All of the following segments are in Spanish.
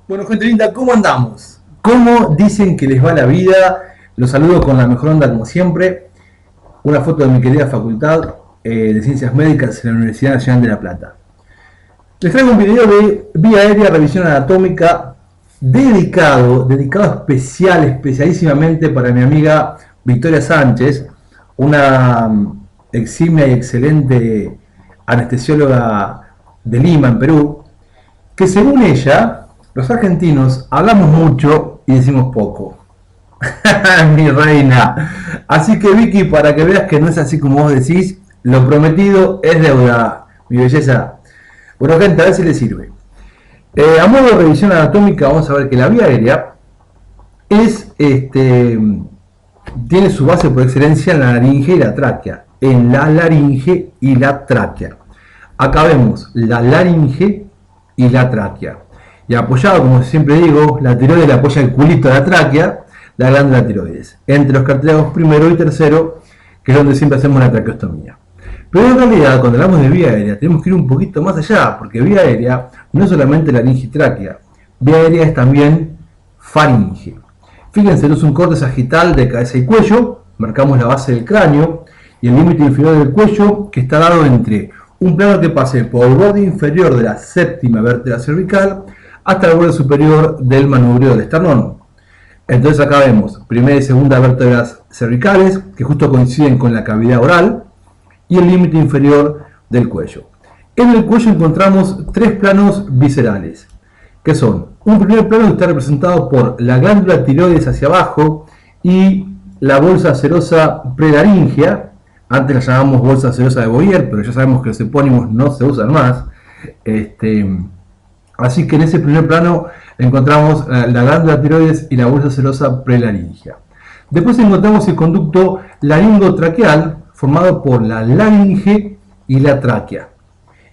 Bueno, gente linda, ¿cómo andamos? ¿Cómo dicen que les va la vida? Los saludo con la mejor onda como siempre. Una foto de mi querida facultad de Ciencias Médicas en la Universidad Nacional de La Plata. Les traigo un video de vía aérea revisión anatómica dedicado especialísimamente para mi amiga Victoria Sánchez, una eximia y excelente anestesióloga de Lima, en Perú, que según ella, los argentinos hablamos mucho y decimos poco. Mi reina. Así que Vicky, para que veas que no es así como vos decís, lo prometido es deuda, mi belleza. Bueno, gente, a ver si le sirve. A modo de revisión anatómica, vamos a ver que la vía aérea tiene su base por excelencia en la laringe y la tráquea. En la laringe y la tráquea. Acá vemos la laringe y la tráquea. Y apoyado, como siempre digo, la tiroides le apoya el culito de la tráquea, la glándula tiroides. Entre los cartílagos primero y tercero, que es donde siempre hacemos la traqueostomía. Pero en realidad, cuando hablamos de vía aérea, tenemos que ir un poquito más allá, porque vía aérea no es solamente laringe y tráquea. Vía aérea es también faringe. Fíjense, es un corte sagital de cabeza y cuello, marcamos la base del cráneo y el límite inferior del cuello, que está dado entre un plano que pase por el borde inferior de la séptima vértebra cervical hasta el borde superior del manubrio del esternón. Entonces acá vemos primera y segunda vértebras cervicales, que justo coinciden con la cavidad oral, y el límite inferior del cuello. En el cuello encontramos tres planos viscerales, que son un primer plano que está representado por la glándula tiroides hacia abajo y la bolsa serosa prelaringea. Antes la llamamos bolsa serosa de Boyer, pero ya sabemos que los epónimos no se usan más. Así que en ese primer plano encontramos la glándula tiroides y la bolsa serosa prelaringea. Después encontramos el conducto laringotraqueal, formado por la laringe y la tráquea.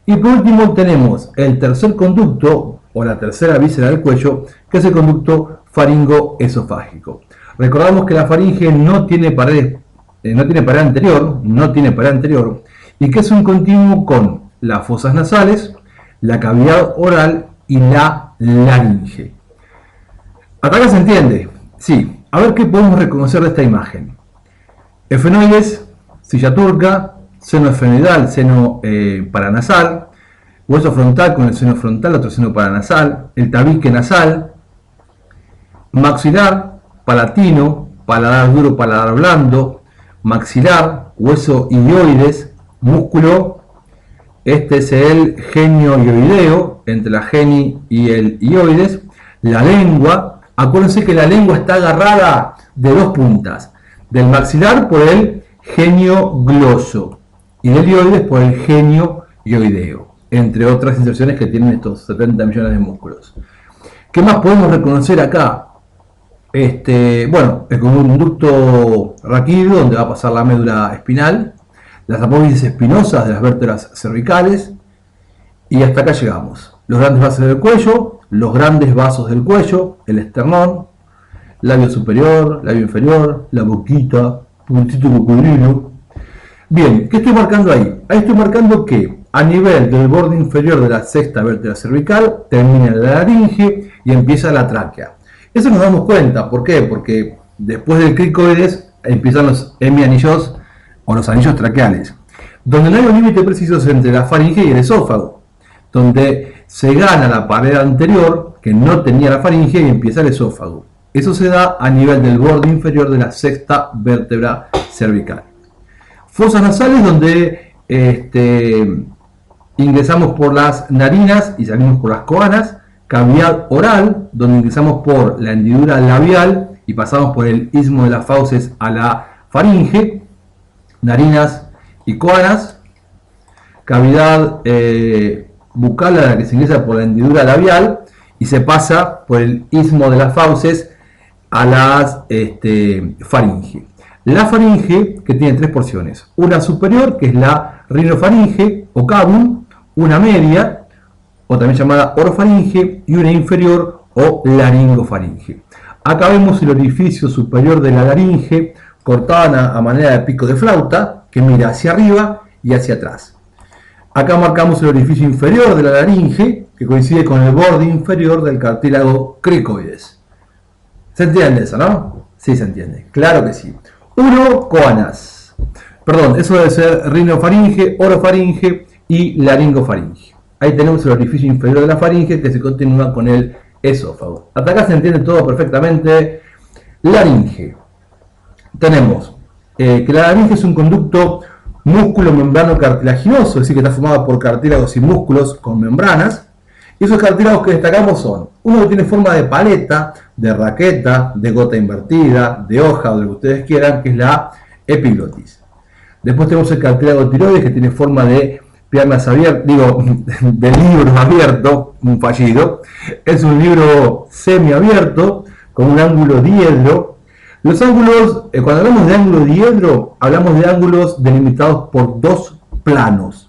Y por último tenemos el tercer conducto, o la tercera víscera del cuello, que es el conducto faringoesofágico. Recordamos que la faringe no tiene pared anterior, y que es un continuo con las fosas nasales, la cavidad oral y la laringe. ¿Hasta acá se entiende? Sí. A ver qué podemos reconocer de esta imagen. Efenoides, silla turca, seno esfenoidal, seno paranasal, hueso frontal con el seno frontal, otro seno paranasal, el tabique nasal, maxilar, palatino, paladar duro, paladar blando, maxilar, hueso ilioides, músculo. Este es el genio ioideo, entre la geni y el ioides. La lengua, acuérdense que la lengua está agarrada de dos puntas, del maxilar por el genio gloso y del ioides por el genio ioideo, entre otras inserciones que tienen estos 70 millones de músculos. ¿Qué más podemos reconocer acá? Bueno, el conducto raquídeo, donde va a pasar la médula espinal, las apófisis espinosas de las vértebras cervicales, y hasta acá llegamos. Los grandes vasos del cuello, los grandes vasos del cuello, el esternón, labio superior, labio inferior, la boquita, puntito cocodrilo. Bien, ¿qué estoy marcando ahí? Ahí estoy marcando que a nivel del borde inferior de la sexta vértebra cervical termina la laringe y empieza la tráquea. Eso nos damos cuenta, ¿por qué? Porque después del cricoides empiezan los hemianillos o los anillos traqueales, donde no hay un límite preciso entre la faringe y el esófago, donde se gana la pared anterior que no tenía la faringe y empieza el esófago. Eso se da a nivel del borde inferior de la sexta vértebra cervical. Fosas nasales, donde ingresamos por las narinas y salimos por las coanas. Cavidad oral, donde ingresamos por la hendidura labial y pasamos por el istmo de las fauces a la faringe. Narinas y coanas. Cavidad bucal, a la que se ingresa por la hendidura labial y se pasa por el istmo de las fauces a las faringe. La faringe, que tiene tres porciones: una superior, que es la rinofaringe o cavum, una media, o también llamada orofaringe, y una inferior o laringofaringe. Acá vemos el orificio superior de la laringe, cortada a manera de pico de flauta, que mira hacia arriba y hacia atrás. Acá marcamos el orificio inferior de la laringe, que coincide con el borde inferior del cartílago cricoides. ¿Se entiende eso, no? Sí, se entiende. Claro que sí. Urocoanas. Perdón, eso debe ser rinofaringe, orofaringe y laringofaringe. Ahí tenemos el orificio inferior de la faringe que se continúa con el esófago. Hasta acá se entiende todo perfectamente. Laringe. Tenemos que la laringe es un conducto músculo membrano cartilaginoso, es decir, que está formado por cartílagos y músculos con membranas. Y esos cartílagos que destacamos son uno que tiene forma de paleta, de raqueta, de gota invertida, de hoja o de lo que ustedes quieran, que es la epiglotis. Después tenemos el cartílago tiroides que tiene forma de piernas abiertas, de libro abierto, un fallido. Es un libro semiabierto con un ángulo diedro. Los ángulos, cuando hablamos de ángulo diedro, hablamos de ángulos delimitados por dos planos.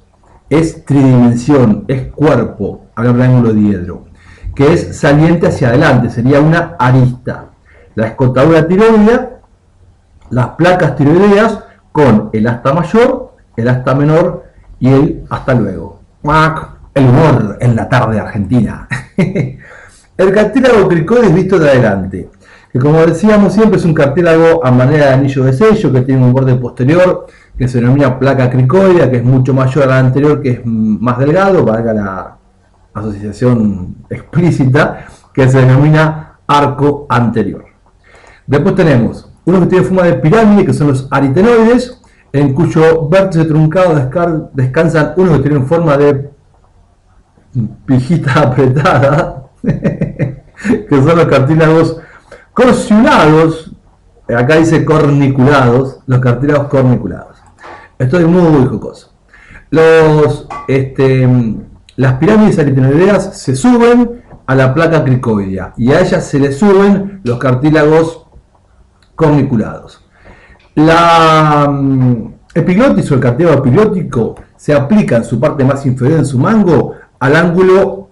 Es tridimensión, es cuerpo, hablamos de ángulo diedro, que es saliente hacia adelante, sería una arista. La escotadura tiroidea, las placas tiroideas con el asta mayor, el asta menor y el hasta luego. El humor en la tarde argentina. El cartílago cricoides visto de adelante, que como decíamos siempre es un cartílago a manera de anillo de sello, que tiene un borde posterior que se denomina placa cricoidea, que es mucho mayor a la anterior, que es más delgado, valga la asociación explícita, que se denomina arco anterior. Después tenemos uno que tiene forma de pirámide, que son los aritenoides, en cuyo vértice truncado descansan unos que tienen forma de pijita apretada, que son los cartílagos corciulados, acá dice corniculados, los cartílagos corniculados. Estoy muy jocoso. Las pirámides aritenoideas se suben a la placa cricoidea y a ellas se le suben los cartílagos corniculados. La epiglotis o el cartílago epiglótico se aplica en su parte más inferior, en su mango, al ángulo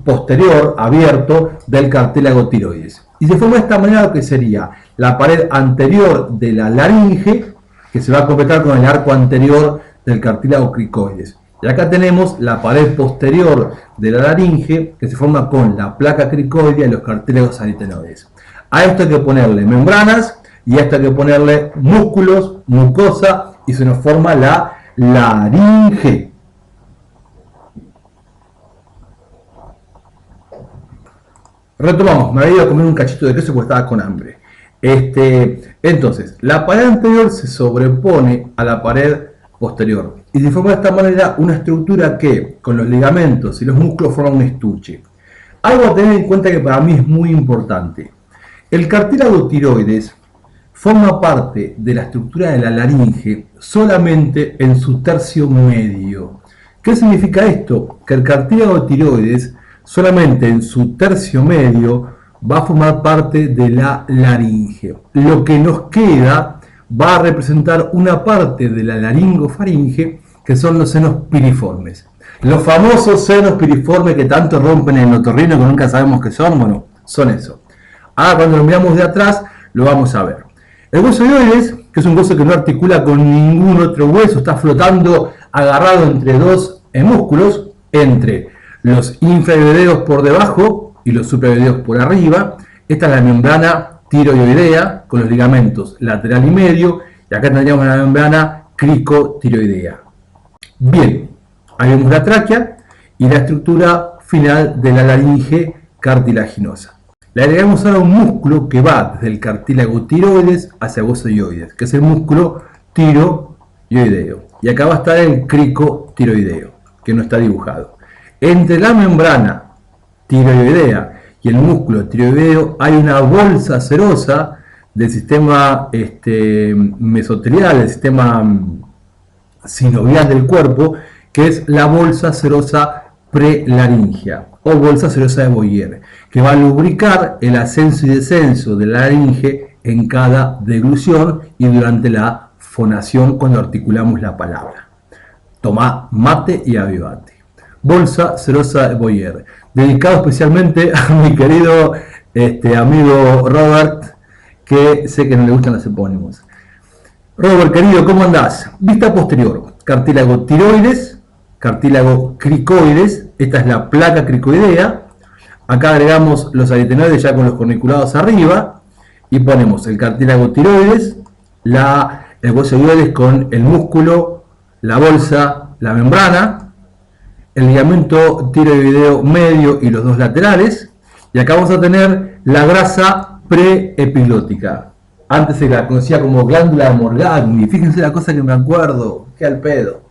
posterior abierto del cartílago tiroides. Y se forma de esta manera lo que sería la pared anterior de la laringe, que se va a completar con el arco anterior del cartílago cricoides. Y acá tenemos la pared posterior de la laringe, que se forma con la placa cricoidea y los cartílagos aritenoides. A esto hay que ponerle membranas y a esto hay que ponerle músculos, mucosa, y se nos forma la laringe. Retomamos, me había ido a comer un cachito de queso porque estaba con hambre. Entonces, la pared anterior se sobrepone a la pared posterior y se forma de esta manera una estructura que, con los ligamentos y los músculos, forma un estuche. Algo a tener en cuenta que para mí es muy importante. El cartílago tiroides forma parte de la estructura de la laringe solamente en su tercio medio. ¿Qué significa esto? Que el cartílago tiroides solamente en su tercio medio va a formar parte de la laringe. Lo que nos queda va a representar una parte de la laringofaringe, que son los senos piriformes. Los famosos senos piriformes que tanto rompen en el otorrino, que nunca sabemos qué son, bueno, son eso. Ahora cuando lo miramos de atrás, lo vamos a ver. El hueso hioides, que es un hueso que no articula con ningún otro hueso, está flotando agarrado entre dos músculos, entre los infraioideos por debajo y los supraioideos por arriba. Esta es la membrana tiroidea con los ligamentos lateral y medio, y acá tendríamos la membrana cricotiroidea. Bien, ahí vemos la tráquea y la estructura final de la laringe cartilaginosa. Le agregamos ahora un músculo que va desde el cartílago tiroides hacia el hueso hioides, que es el músculo tiroideo. Y acá va a estar el cricotiroideo, que no está dibujado. Entre la membrana tiroidea y el músculo tiroideo hay una bolsa serosa del sistema mesotelial, del sistema sinovial del cuerpo, que es la bolsa serosa prelaringia o bolsa serosa de Boyer, que va a lubricar el ascenso y descenso de la laringe en cada deglución y durante la fonación cuando articulamos la palabra. Tomá mate y avivate. Bolsa serosa de Boyer, dedicado especialmente a mi querido amigo Robert, que sé que no le gustan los epónimos. Robert, querido, ¿cómo andás? Vista posterior, cartílago tiroides, cartílago cricoides, esta es la placa cricoidea. Acá agregamos los aritenoides ya con los corniculados arriba y ponemos el cartílago tiroides, el hueso ioides con el músculo, la bolsa, la membrana, el ligamento tiroideo medio y los dos laterales. Y acá vamos a tener la grasa preepiglótica. Antes se la conocía como glándula de Morgagni. Fíjense la cosa que me acuerdo, que al pedo.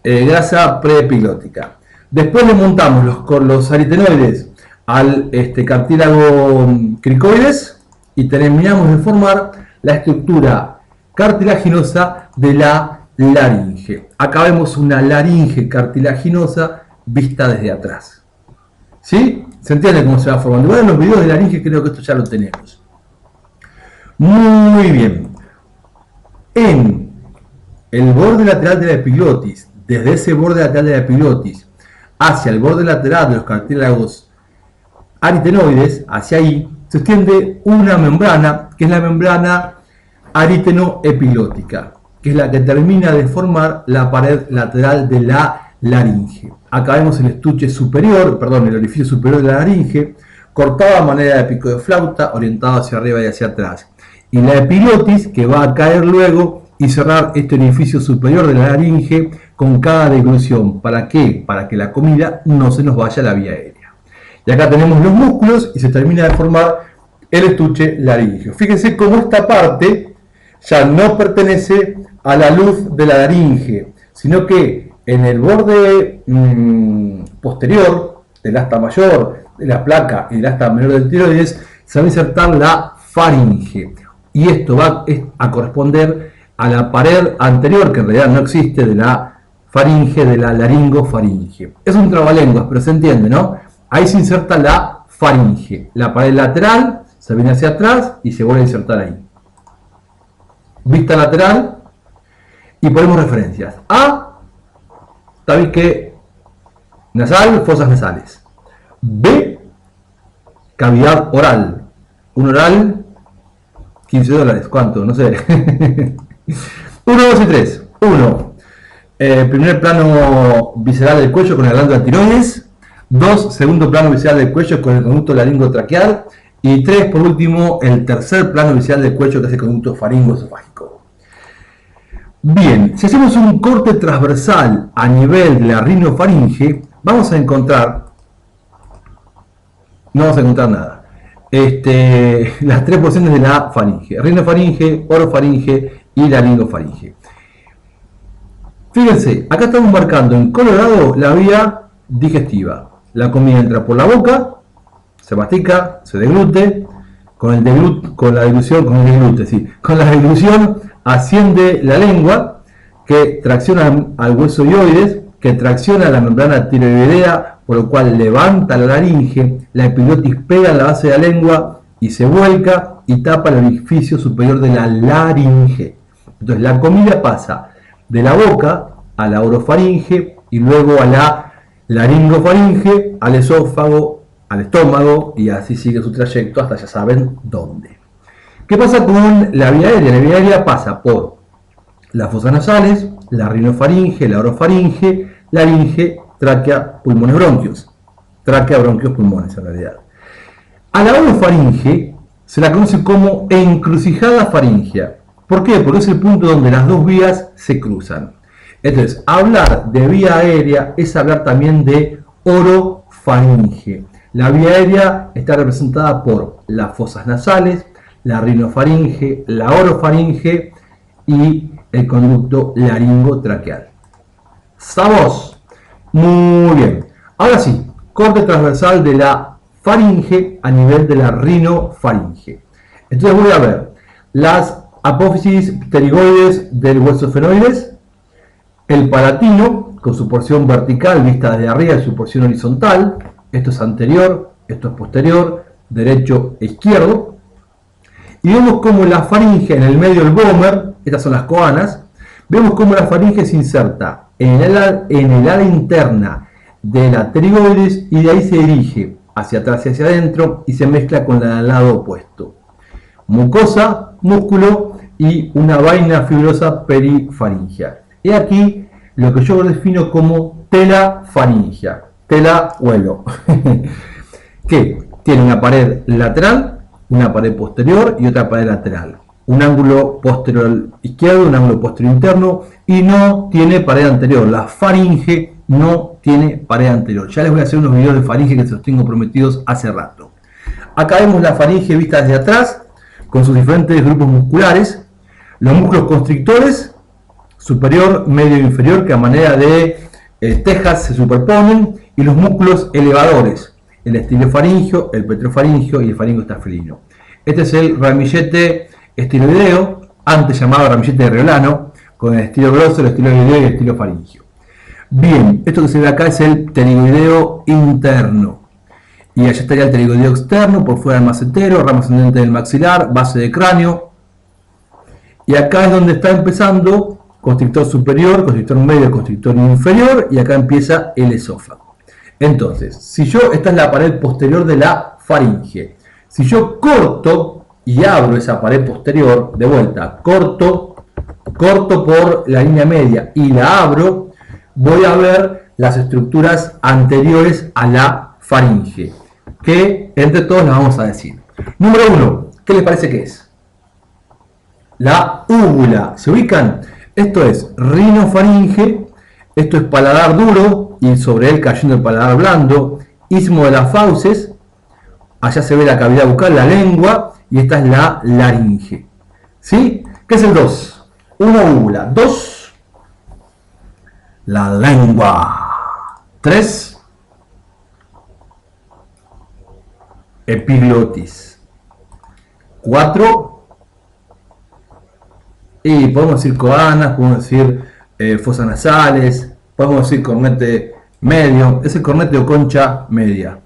Grasa preepiglótica. Después le montamos con los aritenoides al cartílago cricoides y terminamos de formar la estructura cartilaginosa de la laringe. Acá vemos una laringe cartilaginosa vista desde atrás. ¿Sí? ¿Se entiende cómo se va formando? Bueno, en los videos de laringe creo que esto ya lo tenemos. Muy bien. En el borde lateral de la epiglotis, desde ese borde lateral de la epiglotis hacia el borde lateral de los cartílagos aritenoides, hacia ahí, se extiende una membrana, que es la membrana aritenoepiglótica, que es la que termina de formar la pared lateral de la laringe. Acá vemos el estuche superior, perdón, el orificio superior de la laringe, cortado a manera de pico de flauta, orientado hacia arriba y hacia atrás. Y la epiglotis, que va a caer luego y cerrar este orificio superior de la laringe con cada deglución. ¿Para qué? Para que la comida no se nos vaya a la vía aérea. Y acá tenemos los músculos y se termina de formar el estuche laríngeo. Fíjense cómo esta parte ya no pertenece a la luz de la laringe, sino que en el borde posterior del asta mayor, de la placa y del asta menor del tiroides, se va a insertar la faringe. Y esto va a corresponder a la pared anterior, que en realidad no existe, de la faringe, de la laringofaringe. Es un trabalenguas, pero se entiende, ¿no? Ahí se inserta la faringe. La pared lateral se viene hacia atrás y se vuelve a insertar ahí. Vista lateral y ponemos referencias. A, tabique nasal, fosas nasales. B, cavidad oral. Un oral, $15. ¿Cuánto? No sé. 1, 2 y 3. 1. Primer plano visceral del cuello con la glándula tiroides. 2. Segundo plano visceral del cuello con el conducto laringotraqueal. Y 3. Por último, el tercer plano visceral del cuello que es el conducto faringoesofágico. Bien, si hacemos un corte transversal a nivel de la rinofaringe, vamos a encontrar, no vamos a encontrar nada. Las tres porciones de la faringe: rinofaringe, orofaringe y laringofaringe. Fíjense, acá estamos marcando en colorado la vía digestiva. La comida entra por la boca, se mastica, se deglute, con la deglución asciende la lengua, que tracciona al hueso ioides, que tracciona la membrana tiroidea, por lo cual levanta la laringe, la epiglotis pega en la base de la lengua y se vuelca y tapa el orificio superior de la laringe. Entonces la comida pasa de la boca a la orofaringe y luego a la laringofaringe, al esófago, al estómago, y así sigue su trayecto hasta ya saben dónde. ¿Qué pasa con la vía aérea? La vía aérea pasa por las fosas nasales, la rinofaringe, la orofaringe, laringe, tráquea, pulmones, bronquios. Tráquea, bronquios, pulmones en realidad. A la orofaringe se la conoce como encrucijada faringea. ¿Por qué? Porque es el punto donde las dos vías se cruzan. Entonces, hablar de vía aérea es hablar también de orofaringe. La vía aérea está representada por las fosas nasales, la rinofaringe, la orofaringe y el conducto laringotraqueal. ¿Estamos? Muy bien. Ahora sí, corte transversal de la faringe a nivel de la rinofaringe. Entonces voy a ver las apófisis pterigoides del hueso esfenoides, el palatino con su porción vertical vista desde arriba y su porción horizontal. Esto es anterior, esto es posterior, derecho e izquierdo. Y vemos cómo la faringe en el medio del Bomer, estas son las coanas, vemos cómo la faringe se inserta en el ala interna de la pterigoides y de ahí se dirige hacia atrás y hacia adentro y se mezcla con la del lado opuesto. Mucosa, músculo y una vaina fibrosa perifaringea. Y aquí lo que yo defino como tela faríngea, tela huelo, que tiene una pared lateral, una pared posterior y otra pared lateral. Un ángulo posterior izquierdo, un ángulo posterior interno y no tiene pared anterior. La faringe no tiene pared anterior. Ya les voy a hacer unos videos de faringe que se los tengo prometidos hace rato. Acá vemos la faringe vista desde atrás con sus diferentes grupos musculares. Los músculos constrictores, superior, medio e inferior, que a manera de tejas se superponen, y los músculos elevadores, el estilofaringio, el petrofaringio y el faringoestafilino. Este es el ramillete estiloideo, antes llamado ramillete de Riolano, con el estilo grosso, el estiloideo y el estilofaringio. Bien, esto que se ve acá es el pterigoideo interno. Y allá estaría el pterigoideo externo, por fuera del macetero, rama ascendente del maxilar, base de cráneo. Y acá es donde está empezando constrictor superior, constrictor medio, constrictor inferior, y acá empieza el esófago. Entonces, si yo, esta es la pared posterior de la faringe. Si yo corto y abro esa pared posterior, de vuelta, corto por la línea media y la abro, voy a ver las estructuras anteriores a la faringe, que entre todos las vamos a decir. Número 1, ¿qué les parece que es? La úvula. ¿Se ubican? Esto es rinofaringe, esto es paladar duro y sobre él cayendo el paladar blando, istmo de las fauces, allá se ve la cavidad bucal, la lengua, y esta es la laringe. ¿Sí? ¿Qué es el 2? Una úvula. 2, la lengua. 3, epiglotis. 4, y podemos decir coanas, podemos decir fosas nasales, podemos decir cornete medio, es el cornete o concha media.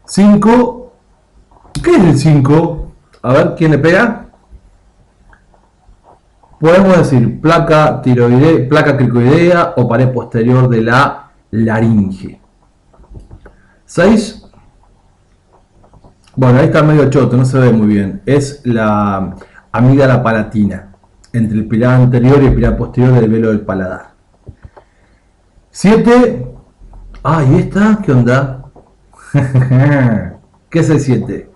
5, ¿qué es el 5? A ver, ¿quién le pega? Podemos decir placa tiroidea, placa cricoidea o pared posterior de la laringe. 6, bueno, ahí está medio choto, no se ve muy bien, es la amígdala palatina, entre el pilar anterior y el pilar posterior del velo del paladar. 7, ¿y esta? ¿Qué onda? ¿Qué es el 7?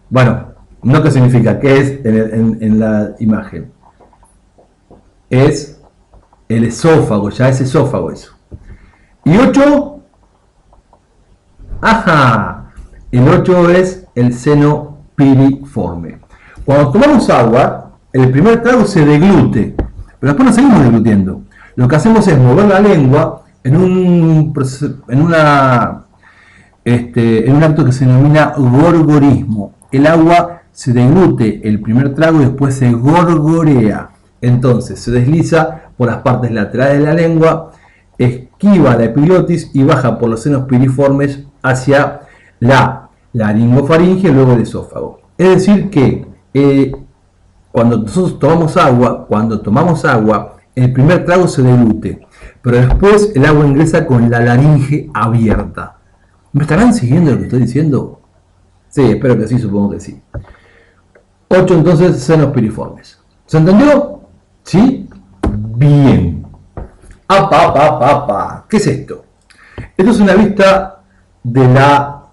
Bueno, no qué significa, qué es en la imagen. Es el esófago, ya es esófago eso. ¿Y 8? ¡Ajá! El 8 es el seno piriforme. Cuando tomamos agua, el primer trago se deglute, pero después no seguimos deglutiendo. Lo que hacemos es mover la lengua en un acto que se denomina gorgorismo. El agua se deglute el primer trago y después se gorgorea. Entonces se desliza por las partes laterales de la lengua, esquiva la epiglotis y baja por los senos piriformes hacia la laringofaringe y luego el esófago. Es decir que cuando nosotros tomamos agua, el primer trago se deglute, pero después el agua ingresa con la laringe abierta. ¿Me estarán siguiendo lo que estoy diciendo? Sí, espero que sí, supongo que sí. 8 entonces, senos piriformes. ¿Se entendió? ¿Sí? Bien. ¿Qué es esto? Esto es una vista de la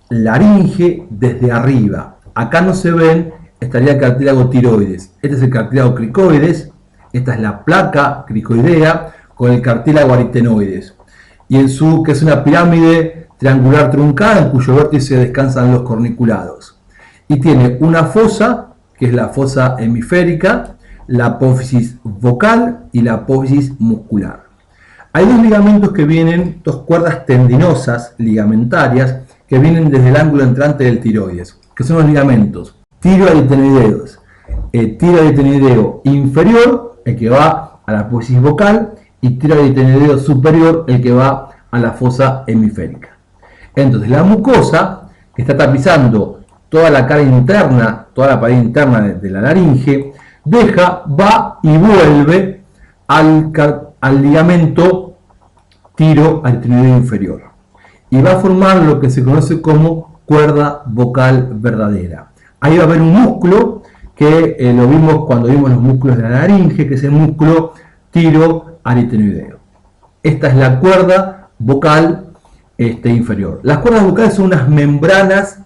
laringe desde arriba. Acá no se ven, estaría el cartílago tiroides. Este es el cartílago cricoides. Esta es la placa cricoidea con el cartílago aritenoides. Y que es una pirámide triangular truncada en cuyo vértice descansan los corniculados. Y tiene una fosa, que es la fosa hemisférica, la apófisis vocal y la apófisis muscular. Hay dos ligamentos que vienen, dos cuerdas tendinosas ligamentarias que vienen desde el ángulo entrante del tiroides, que son los ligamentos tiroaritenoideos. El tiroaritenoideo inferior, el que va a la apófisis vocal, y tiroaritenoideo superior, el que va a la fosa hemisférica. Entonces la mucosa, que está tapizando toda la cara interna, toda la pared interna de la laringe, va y vuelve al ligamento tiroaritenoideo inferior. Y va a formar lo que se conoce como cuerda vocal verdadera. Ahí va a haber un músculo que lo vimos cuando vimos los músculos de la laringe, que es el músculo tiroaritenoideo. esta es la cuerda vocal inferior. Las cuerdas vocales son unas membranas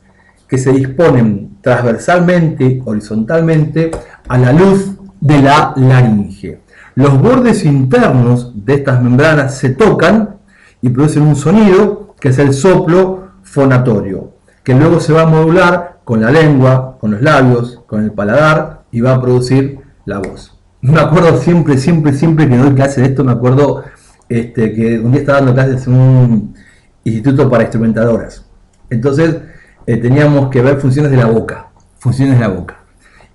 que se disponen transversalmente, horizontalmente, a la luz de la laringe. Los bordes internos de estas membranas se tocan y producen un sonido que es el soplo fonatorio, que luego se va a modular con la lengua, con los labios, con el paladar y va a producir la voz. Me acuerdo siempre que doy clase de esto, me acuerdo que un día estaba dando clases en un instituto para instrumentadoras. Entonces teníamos que ver funciones de la boca.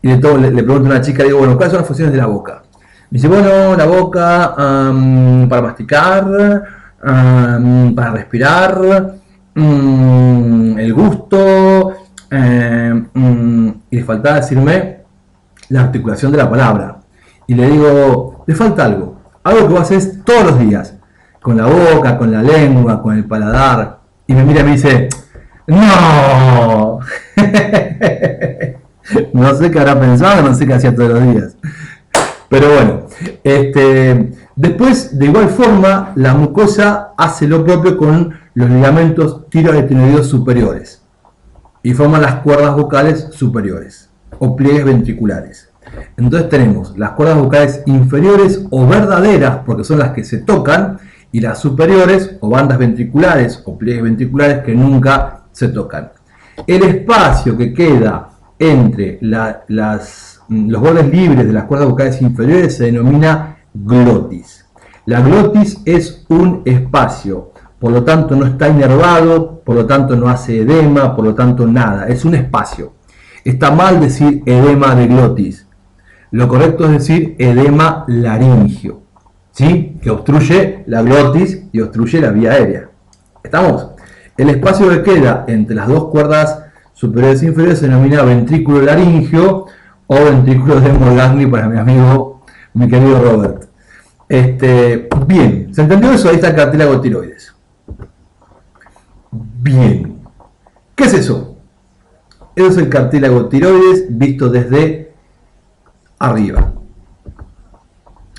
Y de todo le pregunto a una chica, digo, bueno, ¿cuáles son las funciones de la boca? Me dice, bueno, la boca para masticar, para respirar, el gusto, y le faltaba decirme la articulación de la palabra. Y le digo, le falta algo que vos haces todos los días, con la boca, con la lengua, con el paladar. Y me mira y me dice, no. No sé qué habrá pensado, no sé qué hacía todos los días. Pero bueno, después, de igual forma, la mucosa hace lo propio con los ligamentos tiroaretinoideos superiores y forman las cuerdas vocales superiores o pliegues ventriculares. Entonces tenemos las cuerdas vocales inferiores o verdaderas, porque son las que se tocan, y las superiores o bandas ventriculares o pliegues ventriculares que nunca se tocan. El espacio que queda entre los bordes libres de las cuerdas vocales inferiores se denomina glotis. La glotis es un espacio, por lo tanto no está inervado, por lo tanto no hace edema, por lo tanto nada, es un espacio. Está mal decir edema de glotis, lo correcto es decir edema laringio, ¿sí? Que obstruye la glotis y obstruye la vía aérea. ¿Estamos? El espacio que queda entre las dos cuerdas superiores e inferiores se denomina ventrículo laringio o ventrículo de Morgagni para mi amigo, mi querido Robert. Bien, ¿se entendió eso? Ahí está el cartílago tiroides. Bien, ¿qué es eso? Eso es el cartílago tiroides visto desde arriba.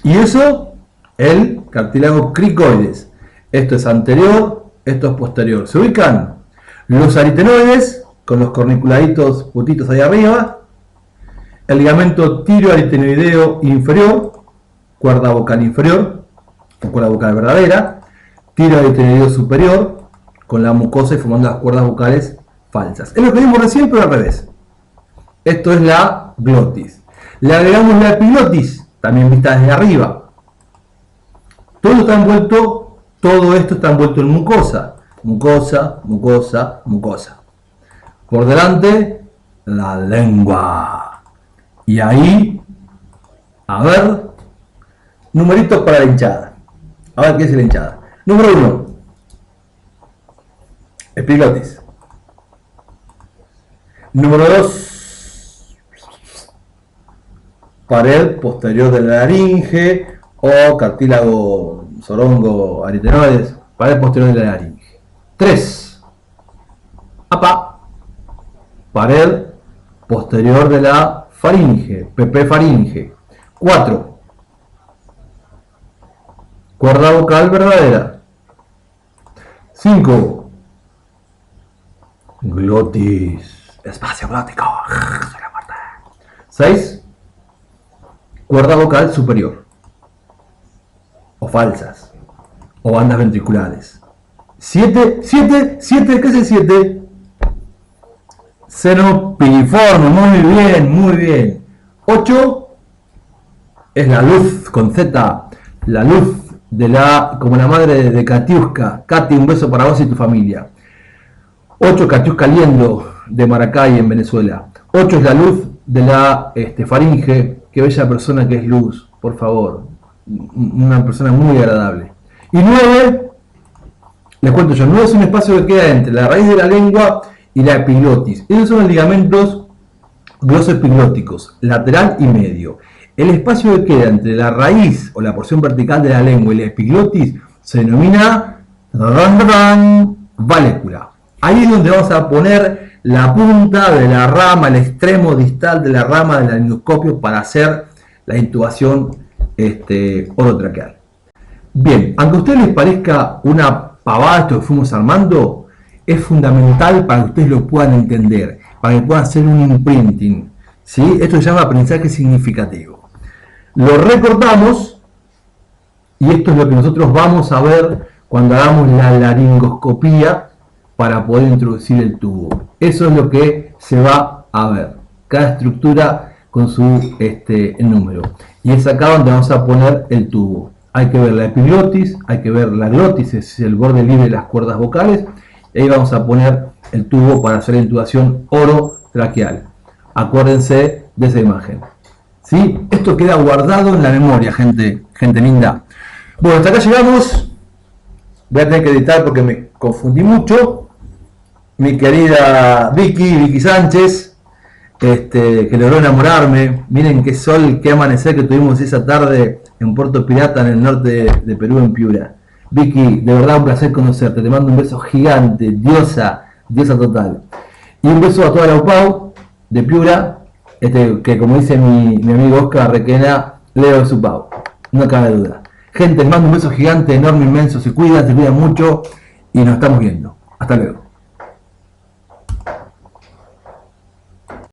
Y eso, el cartílago cricoides. Esto es anterior, esto es posterior. ¿Se ubican? Los aritenoides, con los corniculaditos putitos ahí arriba. El ligamento tiroaritenoideo inferior, cuerda vocal inferior, o cuerda vocal verdadera. Tiroaritenoideo superior, con la mucosa y formando las cuerdas vocales falsas. Es lo que vimos recién, pero al revés. Esto es la glotis. Le agregamos la epiglotis, también vista desde arriba. Todo esto está envuelto en mucosa. Mucosa, mucosa, mucosa. Por delante, la lengua. Y ahí, a ver, numeritos para la hinchada. A ver qué es la hinchada. Número 1. Epiglotis. Número 2. Pared posterior de la laringe o cartílago sorongo aritenoides. Pared posterior de la laringe. 3. Pared posterior de la faringe, PP faringe. 4. Cuerda vocal verdadera. 5. Glotis. Espacio glótico. 6. Cuerda vocal superior. O falsas. O bandas ventriculares. 7. ¿Qué es el 7? Seno piriforme. Muy bien. 8 es la luz con Z. La luz como la madre de Katiuska. Katy, un beso para vos y tu familia. 8, Katiuska Liendo, de Maracay, en Venezuela. 8 es la luz de la faringe. Qué bella persona que es Luz, por favor. Una persona muy agradable. Y 9, les cuento yo, 9 es un espacio que queda entre la raíz de la lengua y la epiglotis. Esos son los ligamentos glosoepiglóticos, lateral y medio. El espacio que queda entre la raíz o la porción vertical de la lengua y la epiglotis se denomina valécula. Ahí es donde vamos a poner la punta de la rama, el extremo distal de la rama del laringoscopio para hacer la intubación orotraqueal. Bien, aunque a ustedes les parezca una pavada esto que fuimos armando, es fundamental para que ustedes lo puedan entender, para que puedan hacer un imprinting, ¿sí? Esto se llama aprendizaje significativo. Lo recortamos y esto es lo que nosotros vamos a ver cuando hagamos la laringoscopía para poder introducir el tubo. Eso es lo que se va a ver, cada estructura con su número. Y es acá donde vamos a poner el tubo. Hay que ver la epiglotis, hay que ver la glotis, es el borde libre de las cuerdas vocales, y ahí vamos a poner el tubo para hacer la intubación orotraqueal. Acuérdense de esa imagen. ¿Sí? Esto queda guardado en la memoria, gente linda. Bueno, hasta acá llegamos. Voy a tener que editar porque me confundí mucho. Mi querida Vicky Sánchez, que logró enamorarme. Miren qué sol, qué amanecer que tuvimos esa tarde en Puerto Pirata, en el norte de Perú, en Piura. Vicky, de verdad un placer conocerte. Te mando un beso gigante, diosa total. Y un beso a toda la UPAU de Piura, que como dice mi amigo Oscar Requena, Leo de su Pau. No cabe duda. Gente, les mando un beso gigante, enorme, inmenso. Se cuidan mucho y nos estamos viendo. Hasta luego.